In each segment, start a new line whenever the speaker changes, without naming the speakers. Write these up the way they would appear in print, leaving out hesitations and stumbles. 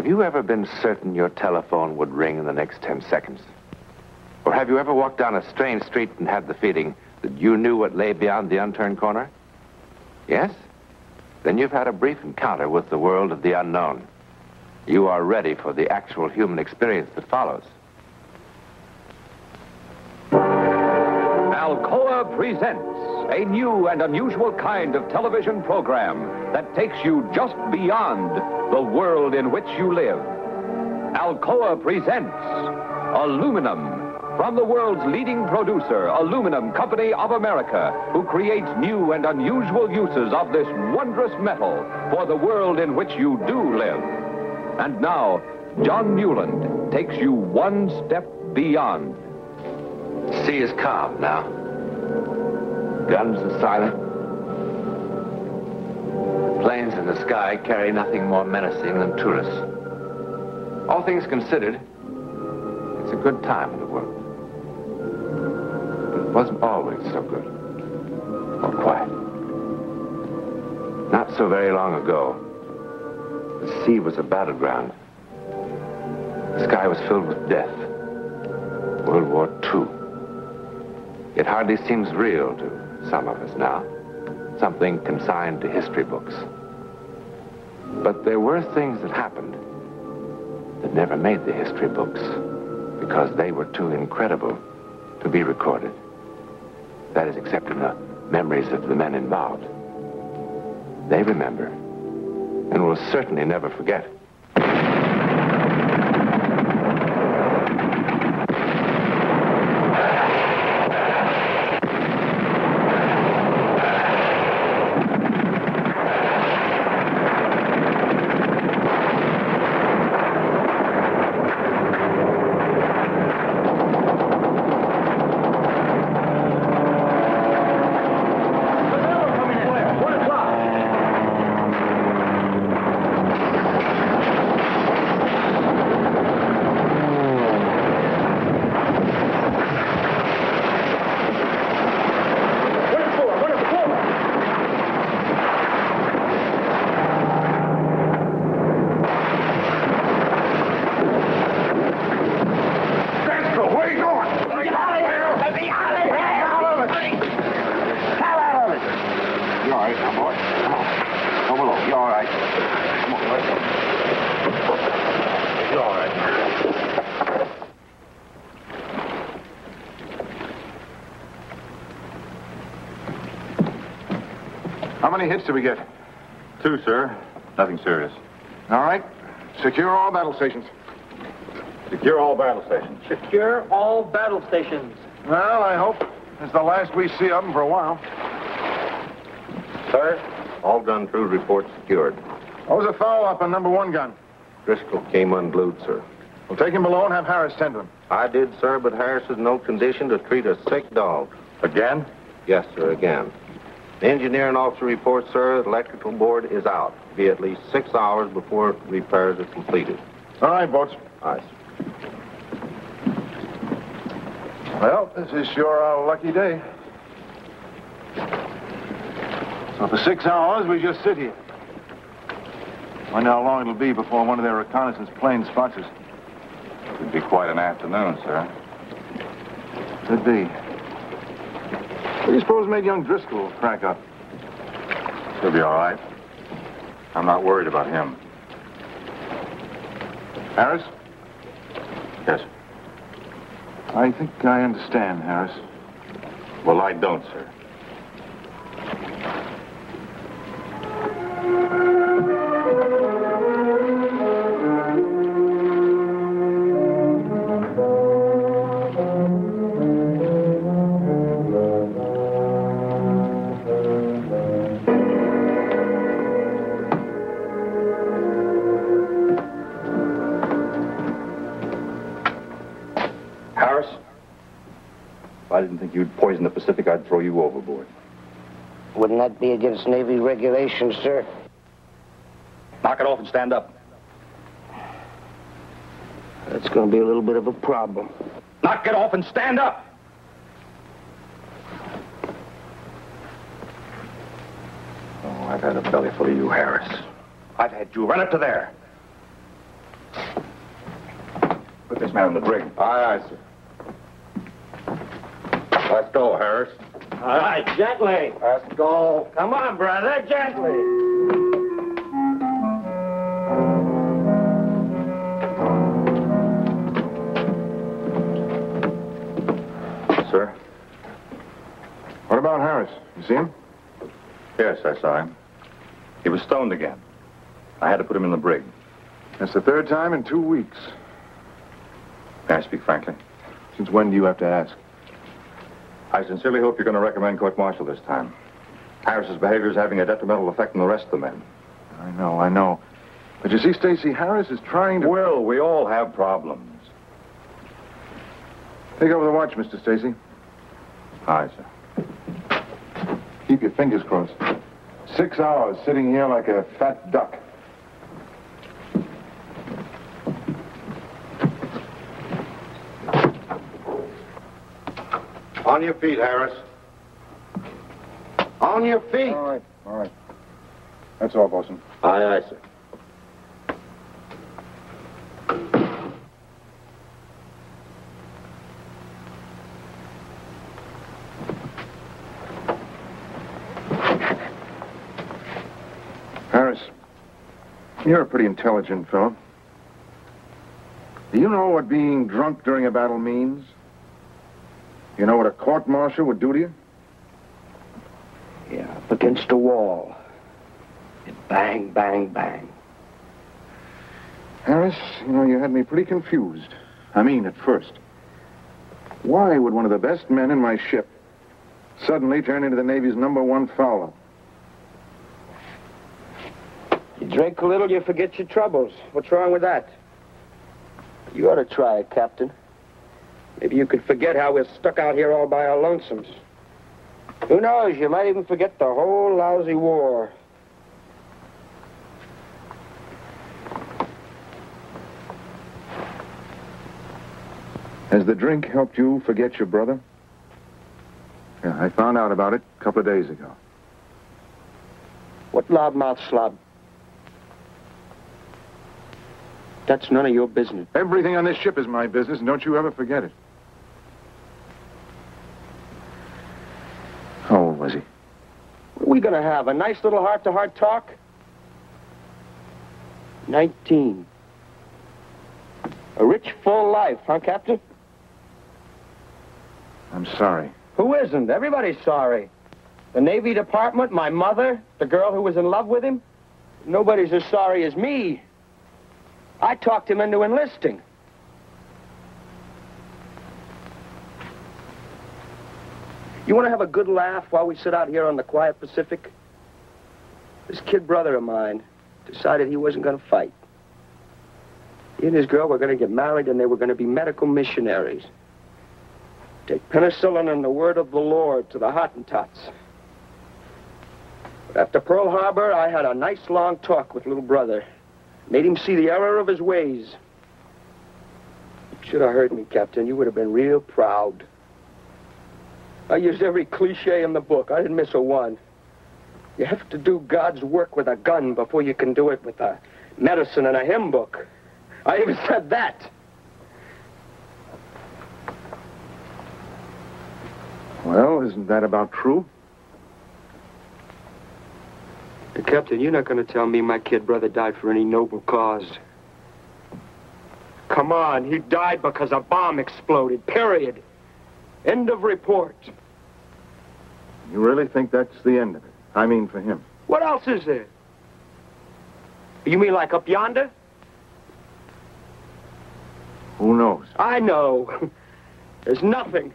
Have you ever been certain your telephone would ring in the next 10 seconds? Or have you ever walked down a strange street and had the feeling that you knew what lay beyond the unturned corner? Yes? Then you've had a brief encounter with the world of the unknown. You are ready for the actual human experience that follows.
Alcoa presents a new and unusual kind of television program that takes you just beyond the world in which you live. Alcoa presents Aluminum, from the world's leading producer, Aluminum Company of America, who creates new and unusual uses of this wondrous metal for the world in which you do live. And now, John Newland takes you one step beyond.
The sea is calm now. Guns are silent. Planes in the sky carry nothing more menacing than tourists. All things considered, it's a good time in the world. But it wasn't always so good or quiet. Not so very long ago, the sea was a battleground. The sky was filled with death. World War II. It hardly seems real to some of us now. Something consigned to history books. But there were things that happened that never made the history books because they were too incredible to be recorded. That is, except in the memories of the men involved. They remember and will certainly never forget.
How many hits did we get?
2, sir. Nothing serious.
All right. Secure all battle stations.
Secure all battle stations.
Secure all battle stations.
Well, I hope it's the last we see of them for a while.
Sir, all gun crew reports secured.
What was the foul up on number 1 gun?
Driscoll came unglued, sir.
Well, take him below and have Harris tend to him.
I did, sir, but Harris is in no condition to treat a sick dog.
Again?
Yes, sir, again. The engineer and officer report, sir, the electrical board is out. Be at least 6 hours before repairs are completed.
All right, boats.
Aye, sir.
Well, this is sure a lucky day. So for 6 hours, we just sit here. Wonder how long it'll be before one of their reconnaissance planes spots us.
It'd be quite an afternoon, sir.
Could be. What do you suppose made young Driscoll crack up?
He'll be all right. I'm not worried about him.
Harris?
Yes.
I think I understand, Harris.
Well, I don't, sir. If I didn't think you'd poison the Pacific, I'd throw you overboard.
Wouldn't that be against Navy regulations, sir?
Knock it off and stand up.
That's going to be a little bit of a problem.
Knock it off and stand up! Oh, I've had a belly full of you, Harris. I've had you. Run up to there.
Put this man in the brig.
Aye, aye, sir. Let's go, Harris.
All right, gently.
Let's go.
Come on, brother, gently.
Sir? What about Harris? You see him?
Yes, I saw him. He was stoned again. I had to put him in the brig.
That's the third time in 2 weeks.
May I speak frankly?
Since when do you have to ask?
I sincerely hope you're going to recommend court-martial this time. Harris's behavior is having a detrimental effect on the rest of the men.
I know. But you see, Stacy, Harris is trying to...
Will, we all have problems.
Take over the watch, Mr. Stacy.
Aye, sir.
Keep your fingers crossed. 6 hours sitting here like a fat duck.
On your feet, Harris. On your feet.
All right. That's all, Bosun.
Aye, aye, sir.
Harris, you're a pretty intelligent fellow. Do you know what being drunk during a battle means? You know what a court-martial would do to you?
Yeah, up against the wall. And bang, bang, bang.
Harris, you had me pretty confused. I mean, at first. Why would one of the best men in my ship suddenly turn into the Navy's #1 fowler?
You drink a little, you forget your troubles. What's wrong with that? You ought to try it, Captain. Maybe you could forget how we're stuck out here all by our lonesomes. Who knows, you might even forget the whole lousy war.
Has the drink helped you forget your brother? Yeah, I found out about it a couple of days ago.
What loudmouth slob? That's none of your business.
Everything on this ship is my business, and don't you ever forget it. How old was he?
What are we gonna have, a nice little heart-to-heart talk? 19. A rich, full life, huh, Captain?
I'm sorry.
Who isn't? Everybody's sorry. The Navy Department, my mother, the girl who was in love with him. Nobody's as sorry as me. I talked him into enlisting. You want to have a good laugh while we sit out here on the quiet Pacific? This kid brother of mine decided he wasn't going to fight. He and his girl were going to get married, and they were going to be medical missionaries. Take penicillin and the word of the Lord to the Hottentots. But after Pearl Harbor, I had a nice long talk with little brother. Made him see the error of his ways. You should have heard me, Captain. You would have been real proud. I used every cliche in the book. I didn't miss a one. You have to do God's work with a gun before you can do it with a medicine and a hymn book. I even said that.
Well, isn't that about true?
Captain, you're not going to tell me my kid brother died for any noble cause. Come on, he died because a bomb exploded, period. End of report.
You really think that's the end of it? I mean, for him.
What else is there? You mean like up yonder?
Who knows?
I know. There's nothing.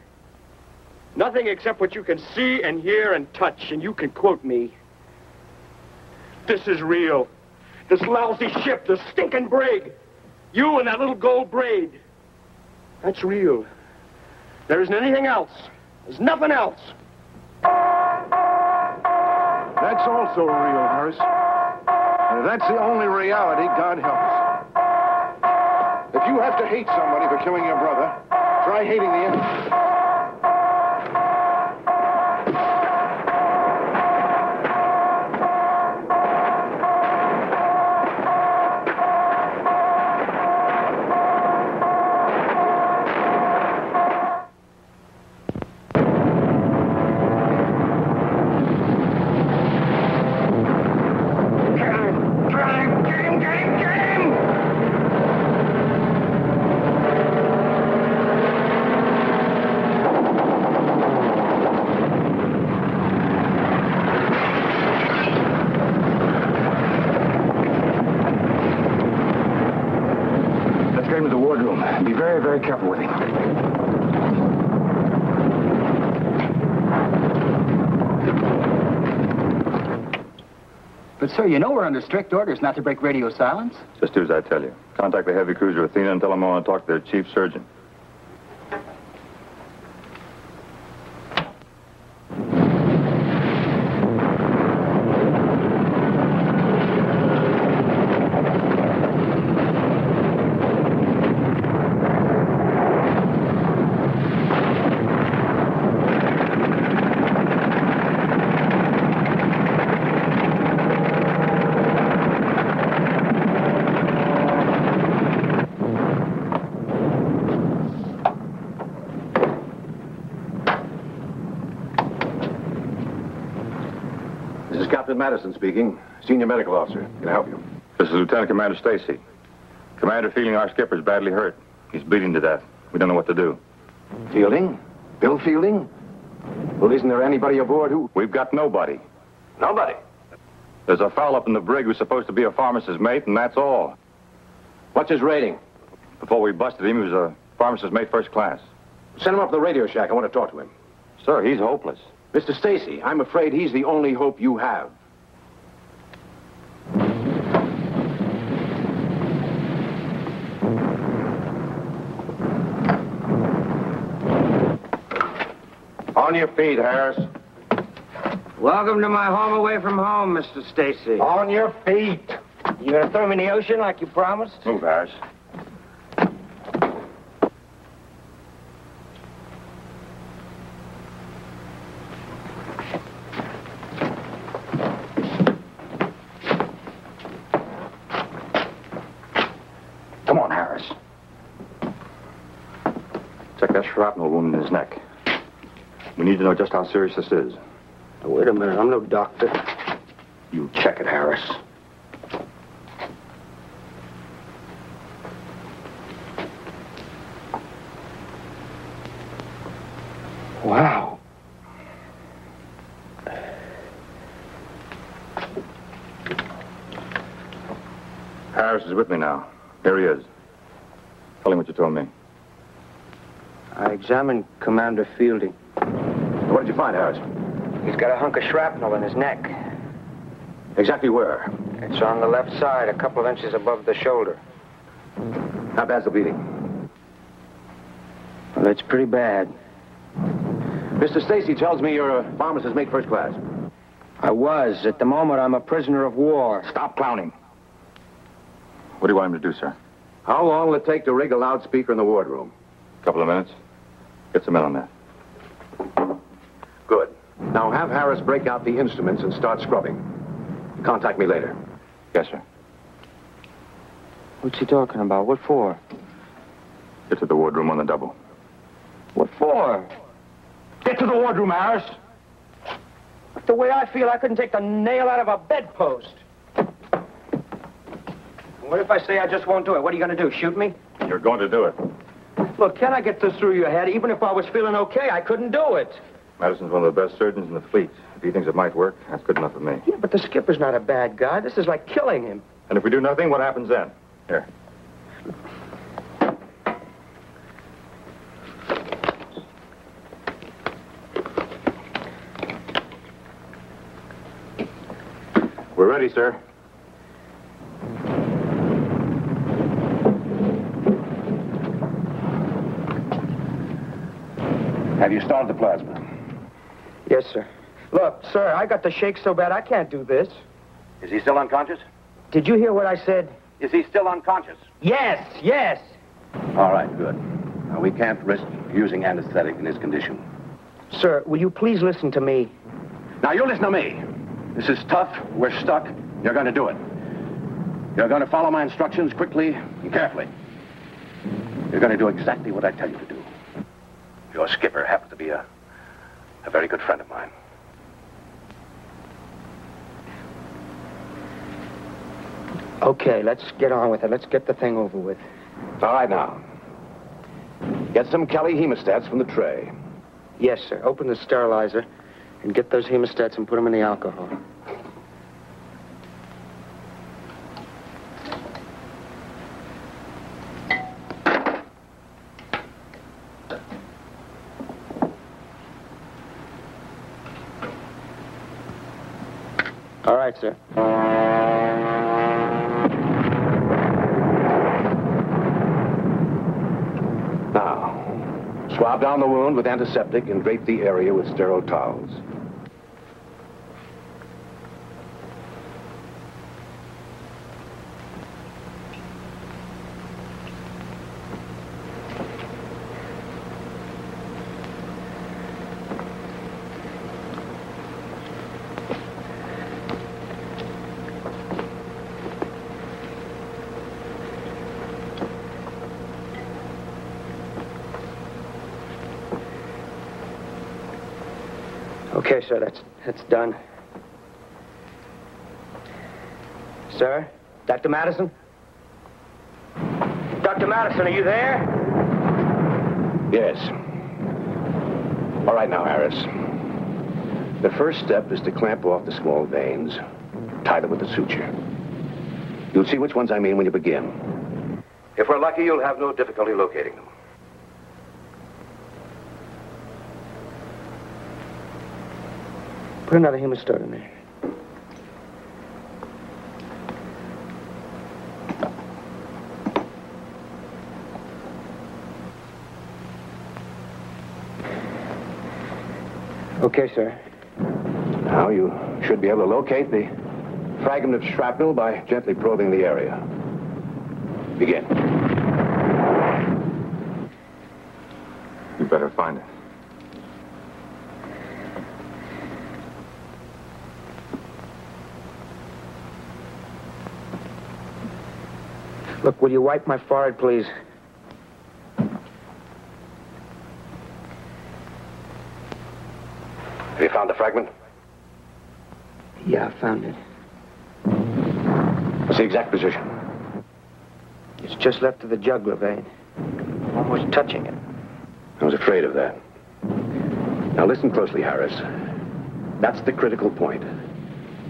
Nothing except what you can see and hear and touch, and you can quote me. This is real. This lousy ship, this stinking brig. You and that little gold braid. That's real. There isn't anything else. There's nothing else.
That's also real, Harris. And if that's the only reality, God help us. If you have to hate somebody for killing your brother, try hating the enemy.
him to the wardroom. Be very, very careful with him.
But, sir, you know we're under strict orders not to break radio silence.
Just do as I tell you. Contact the heavy cruiser Athena and tell them I want to talk to their chief surgeon.
Madison speaking. Senior medical officer. Can I help you?
This is Lieutenant Commander Stacy. Commander Fielding, our skipper's badly hurt. He's bleeding to death. We don't know what to do.
Fielding? Bill Fielding? Well, isn't there anybody aboard who...
We've got nobody.
Nobody?
There's a fellow up in the brig who's supposed to be a pharmacist's mate, and that's all.
What's his rating?
Before we busted him, he was a pharmacist's mate first class.
Send him up to the radio shack. I want to talk to him.
Sir, he's hopeless.
Mr. Stacy, I'm afraid he's the only hope you have. On your feet, Harris.
Welcome to my home away from home, Mr. Stacy.
On your feet.
You gonna throw me in the ocean like you promised?
Move, Harris.
Come on, Harris.
Check that shrapnel wound in his neck. We need to know just how serious this is.
Now, wait a minute. I'm no doctor.
You check it, Harris.
Wow.
Harris is with me now. Here he is. Tell him what you told me.
I examined Commander Fielding.
What did you find, Harris?
He's got a hunk of shrapnel in his neck.
Exactly where?
It's on the left side, a couple of inches above the shoulder.
How bad's the bleeding?
Well, it's pretty bad.
Mr. Stacy tells me you're a pharmacist's mate first class.
I was. At the moment, I'm a prisoner of war.
Stop clowning. What do you want him to do, sir?
How long will it take to rig a loudspeaker in the wardroom?
A couple of minutes. Get some men on that.
Good. Now have Harris break out the instruments and start scrubbing. Contact me later.
Yes, sir.
What's he talking about? What for?
Get to the wardroom on the double.
What for?
Get to the wardroom, Harris!
The way I feel, I couldn't take the nail out of a bedpost. What if I say I just won't do it? What are you going to do, shoot me?
You're going to do it.
Look, can I get this through your head? Even if I was feeling okay, I couldn't do it.
Madison's one of the best surgeons in the fleet. If he thinks it might work, that's good enough for me.
Yeah, but the skipper's not a bad guy. This is like killing him.
And if we do nothing, what happens then? Here.
We're ready, sir. Have you started the plasma?
Yes, sir. Look, sir, I got the shakes so bad I can't do this.
Is he still unconscious?
Did you hear what I said?
Is he still unconscious?
Yes, yes.
All right, good. Now, we can't risk using anesthetic in his condition.
Sir, will you please listen to me?
Now, you listen to me. This is tough. We're stuck. You're going to do it. You're going to follow my instructions quickly and carefully. You're going to do exactly what I tell you to do. Your skipper happens to be a very good friend of mine.
Okay, let's get on with it. Let's get the thing over with.
All right, now. Get some Kelly hemostats from the tray.
Yes, sir. Open the sterilizer and get those hemostats and put them in the alcohol. All right, sir.
Now, swab down the wound with antiseptic and drape the area with sterile towels.
Okay, sir, that's done. Sir? Dr. Madison? Dr. Madison, are you there?
Yes. All right now, Harris. The first step is to clamp off the small veins. Tie them with the suture. You'll see which ones I mean when you begin. If we're lucky, you'll have no difficulty locating them.
Put another hemostat in there. Okay, sir.
Now you should be able to locate the fragment of shrapnel by gently probing the area. Begin.
You better find it.
Look, will you wipe my forehead, please?
Have you found the fragment?
Yeah, I found it.
What's the exact position?
It's just left of the jugular vein. Almost touching it.
I was afraid of that. Now listen closely, Harris. That's the critical point.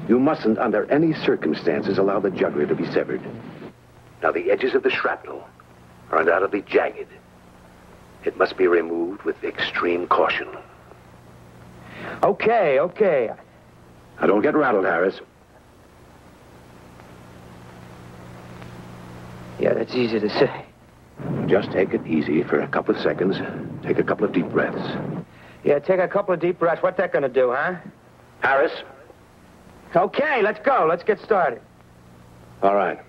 You mustn't, under any circumstances, allow the jugular to be severed. Now, the edges of the shrapnel are undoubtedly jagged. It must be removed with extreme caution.
Okay.
Now, don't get rattled, Harris.
Yeah, that's easy to say.
Just take it easy for a couple of seconds. Take a couple of deep breaths.
Yeah, take a couple of deep breaths. What's that gonna do, huh?
Harris?
Okay, let's go. Let's get started.
All right.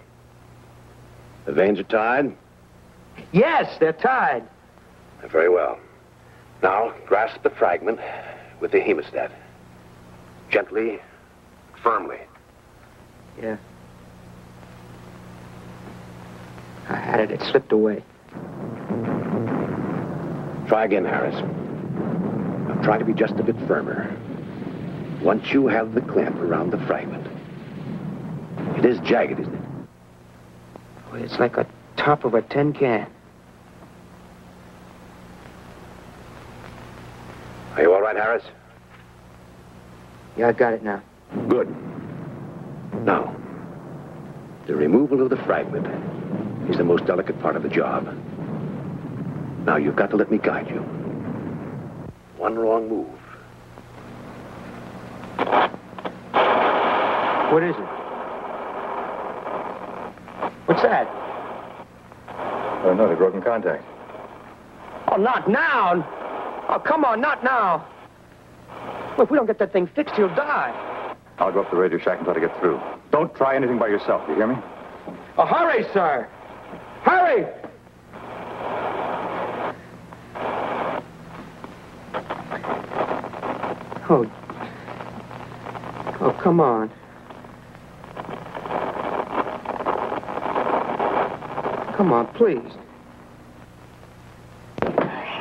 The veins are tied?
Yes, they're tied.
Very well. Now, grasp the fragment with the hemostat. Gently, firmly.
Yeah. I had it. It slipped away.
Try again, Harris. Now, try to be just a bit firmer. Once you have the clamp around the fragment. It is jagged, isn't it?
Well, it's like a top of a tin can.
Are you all right, Harris?
Yeah, I got it now.
Good. Now, the removal of the fragment is the most delicate part of the job. Now, you've got to let me guide you. One wrong move.
What is it? What's that?
Oh, no, they've broken contact.
Oh, not now. Oh, come on, not now. Well, if we don't get that thing fixed, he'll die.
I'll go up to the radio shack and try to get through. Don't try anything by yourself, you hear me?
Oh, hurry, sir. Hurry! Oh, come on. Come on, please.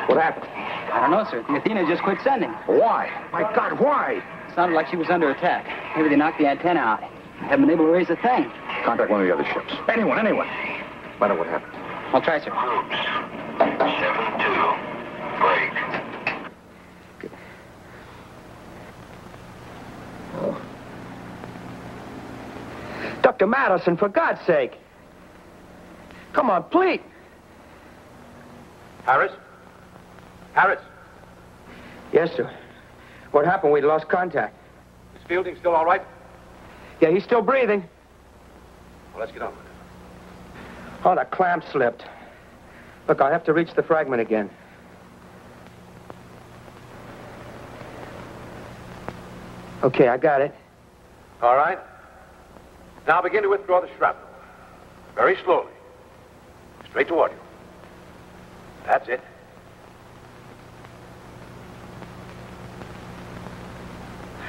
What happened?
I don't know, sir. The Athena just quit sending.
Why? My God, why?
Sounded like she was under attack. Maybe they knocked the antenna out. I haven't been able to raise a thing.
Contact one of the other ships.
Anyone.
Find out what happened.
I'll try, sir.
7-2, break.
Dr. Madison, for God's sake. Come on, please.
Harris? Harris?
Yes, sir. What happened? We lost contact.
Is Fielding still all right?
Yeah, he's still breathing.
Well, let's get on with it.
Oh, the clamp slipped. Look, I'll have to reach the fragment again. Okay, I got it.
All right. Now begin to withdraw the shrapnel. Very slowly. Straight toward you. That's it.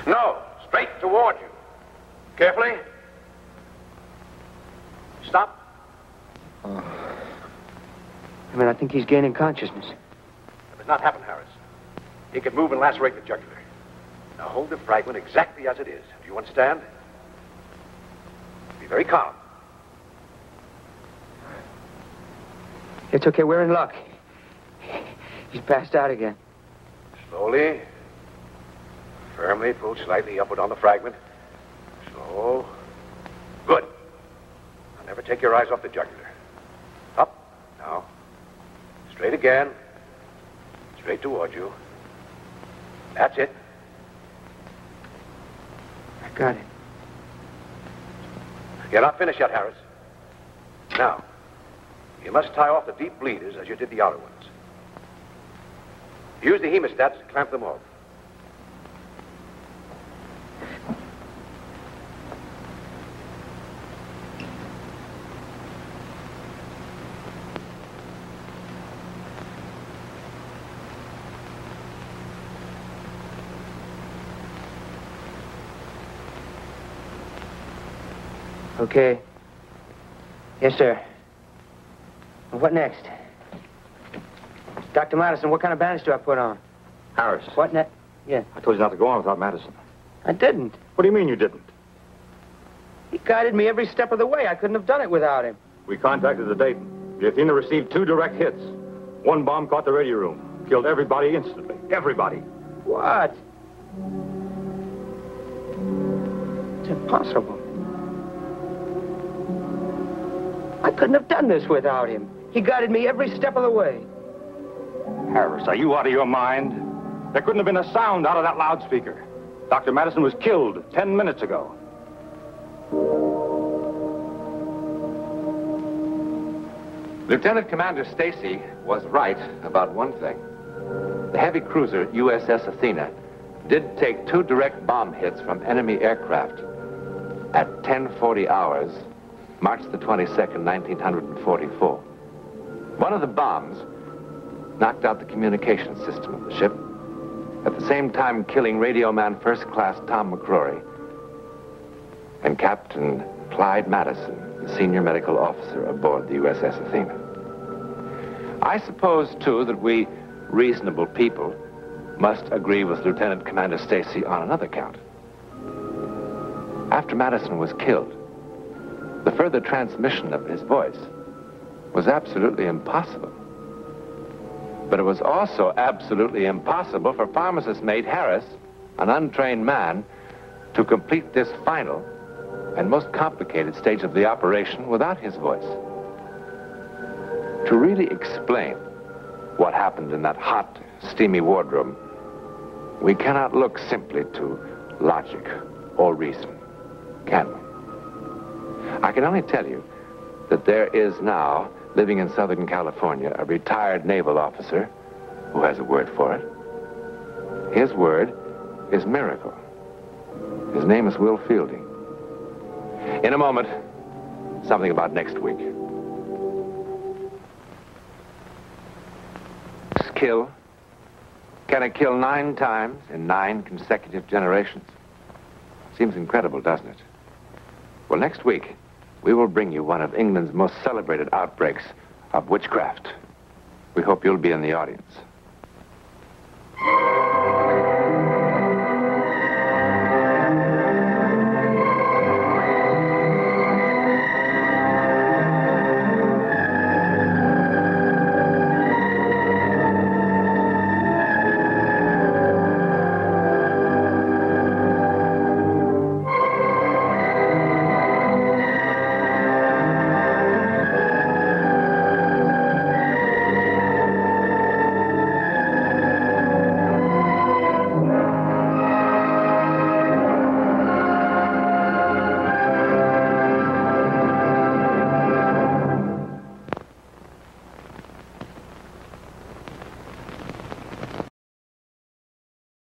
No, straight toward you. Carefully. Stop.
I think he's gaining consciousness.
That does not happen, Harris. He can move and lacerate the jugular. Now hold the fragment exactly as it is. Do you understand? Be very calm.
It's okay, we're in luck. He's passed out again.
Slowly. Firmly pull slightly upward on the fragment. Slow. Good. Now never take your eyes off the jugular. Up. Now. Straight again. Straight toward you. That's it.
I got it.
You're not finished yet, Harris. Now, you must tie off the deep bleeders as you did the outer ones. Use the hemostats to clamp them off.
Okay. Yes, sir. Well, what next? Dr. Madison, what kind of bandage do I put on?
Harris.
What next? Yeah.
I told you not to go on without Madison.
I didn't.
What do you mean you didn't?
He guided me every step of the way. I couldn't have done it without him.
We contacted the Dayton. The Athena received 2 direct hits. One bomb caught the radio room. Killed everybody instantly. Everybody.
What? It's impossible. I couldn't have done this without him. He guided me every step of the way.
Harris, are you out of your mind? There couldn't have been a sound out of that loudspeaker. Dr. Madison was killed 10 minutes ago.
Lieutenant Commander Stacy was right about one thing. The heavy cruiser USS Athena did take 2 direct bomb hits from enemy aircraft at 10:40 hours, March the 22nd, 1944. One of the bombs knocked out the communication system of the ship, at the same time killing radio man First Class Tom McCrory and Captain Clyde Madison, the senior medical officer aboard the USS Athena. I suppose, too, that we reasonable people must agree with Lieutenant Commander Stacy on another count. After Madison was killed, the further transmission of his voice was absolutely impossible. But it was also absolutely impossible for pharmacist mate Harris, an untrained man, to complete this final and most complicated stage of the operation without his voice. To really explain what happened in that hot, steamy wardroom, we cannot look simply to logic or reason, can we? I can only tell you that there is now, living in Southern California, a retired naval officer who has a word for it. His word is miracle. His name is Will Fielding. In a moment, something about next week. Kill? Can it kill 9 times in 9 consecutive generations? Seems incredible, doesn't it? Well, next week, we will bring you one of England's most celebrated outbreaks of witchcraft. We hope you'll be in the audience.